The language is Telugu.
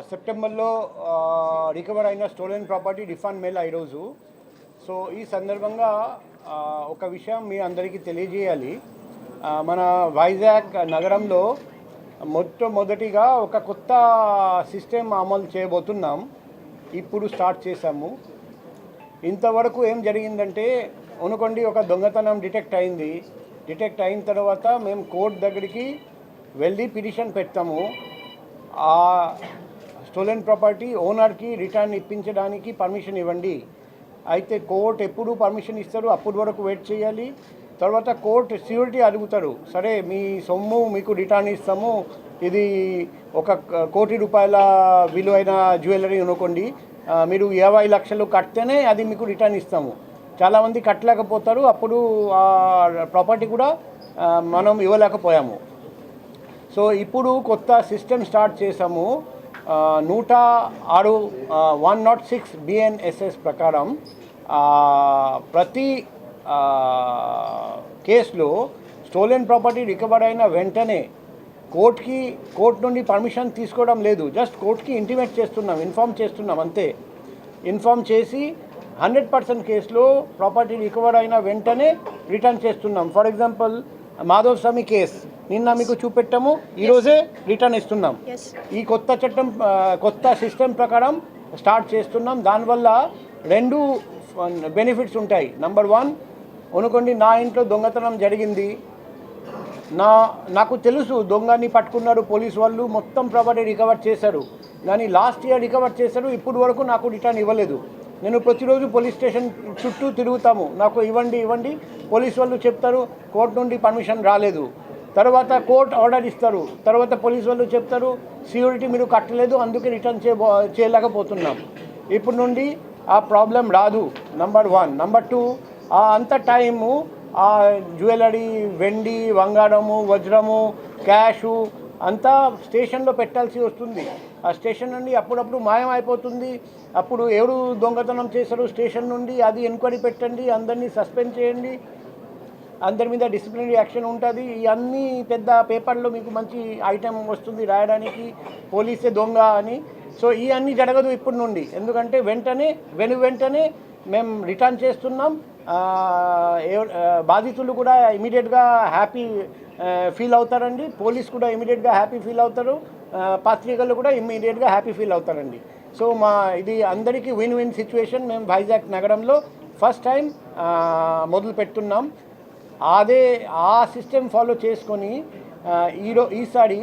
సెప్టెంబర్లో రికవర్ అయిన స్టోలెన్ ప్రాపర్టీ రిఫండ్ మెయిల్ ఈరోజు. సో ఈ సందర్భంగా ఒక విషయం మీ అందరికీ తెలియజేయాలి. మన వైజాగ్ నగరంలో మొట్టమొదటిగా ఒక కొత్త సిస్టమ్ అమలు చేయబోతున్నాం. ఇప్పుడు స్టార్ట్ చేశాము. ఇంతవరకు ఏం జరిగిందంటే అనుకోండి, ఒక దొంగతనం డిటెక్ట్ అయిన తర్వాత మేము కోర్టు దగ్గరికి వెళ్ళి పిటిషన్ పెడతాము. ఆ స్టోలెన్ ప్రాపర్టీ ఓనర్కి రిటర్న్ ఇప్పించడానికి పర్మిషన్ ఇవ్వండి. అయితే కోర్టు ఎప్పుడు పర్మిషన్ ఇస్తారు, అప్పటి వరకు వెయిట్ చేయాలి. తర్వాత కోర్టు ష్యూరిటీ అడుగుతారు. సరే, మీ సొమ్ము మీకు రిటర్న్ ఇస్తాము, ఇది 1 కోటి రూపాయల విలువైన జ్యువెలరీ అనుకోండి, మీరు 20 లక్షలు కడితేనే అది మీకు రిటర్న్ ఇస్తాము. చాలామంది కట్టలేకపోతారు, అప్పుడు ఆ ప్రాపర్టీ కూడా మనం ఇవ్వలేకపోయాము. సో ఇప్పుడు కొత్త సిస్టమ్ స్టార్ట్ చేసాము. 106 BNSS ప్రకారం ప్రతి కేసులో స్టోలెన్ ప్రాపర్టీ రికవర్ అయిన వెంటనే కోర్టు నుండి పర్మిషన్ తీసుకోవడం లేదు. జస్ట్ కోర్టుకి ఇన్ఫామ్ చేస్తున్నాం అంతే. ఇన్ఫామ్ చేసి 100% కేసులో ప్రాపర్టీ రికవర్ అయిన వెంటనే రిటర్న్ చేస్తున్నాం. For example, Madhav Swami case నిన్న మీకు చూపెట్టాము, ఈరోజే రిటర్న్ ఇస్తున్నాం. ఈ కొత్త సిస్టమ్ ప్రకారం స్టార్ట్ చేస్తున్నాం. దానివల్ల 2 బెనిఫిట్స్ ఉంటాయి. నెంబర్ 1, అనుకోండి నా ఇంట్లో దొంగతనం జరిగింది, నాకు తెలుసు దొంగని పట్టుకున్నారు పోలీసు వాళ్ళు, మొత్తం ప్రాపర్టీ రికవర్ చేశారు. కానీ లాస్ట్ ఇయర్ రికవర్ చేశారు, ఇప్పుడు వరకు నాకు రిటర్న్ ఇవ్వలేదు. నేను ప్రతిరోజు పోలీస్ స్టేషన్ చుట్టూ తిరుగుతాము, నాకు ఇవ్వండి. పోలీసు వాళ్ళు చెప్తారు కోర్టు నుండి పర్మిషన్ రాలేదు. తర్వాత కోర్టు ఆర్డర్ ఇస్తారు. తర్వాత పోలీసు వాళ్ళు చెప్తారు సీక్యూరిటీ మీరు కట్టలేదు, అందుకే రిటర్న్ చేయలేకపోతున్నాం. ఇప్పుడు నుండి ఆ ప్రాబ్లం రాదు. నెంబర్ 1. నెంబర్ 2, అంత టైము ఆ జ్యువెలరీ, వెండి, బంగారము, వజ్రము, క్యాషు అంతా స్టేషన్లో పెట్టాల్సి వస్తుంది. ఆ స్టేషన్ నుండి అప్పుడప్పుడు మాయమైపోతుంది. అప్పుడు ఎవరు దొంగతనం చేశారు స్టేషన్ నుండి అది ఎంక్వైరీ పెట్టండి, అందరినీ సస్పెండ్ చేయండి, అందరి మీద డిసిప్లినరీ యాక్షన్ ఉంటుంది. ఇవన్నీ పెద్ద పేపర్లో మీకు మంచి ఐటెం వస్తుంది రాయడానికి, పోలీసే దొంగ అని. సో ఇవన్నీ జరగదు ఇప్పటి నుండి, ఎందుకంటే వెంటనే మేము రిటర్న్ చేస్తున్నాం. బాధితులు కూడా ఇమీడియట్గా హ్యాపీ ఫీల్ అవుతారండి, పోలీస్ కూడా ఇమీడియట్గా హ్యాపీ ఫీల్ అవుతారు, పత్రికలు కూడా ఇమీడియట్గా హ్యాపీ ఫీల్ అవుతారండి. సో ఇది అందరికీ విన్ సిచ్యువేషన్. మేము వైజాగ్ నగరంలో ఫస్ట్ టైం మొదలు పెడుతున్నాం. ఆ సిస్టమ్ ఫాలో చేసుకొని ఈసారి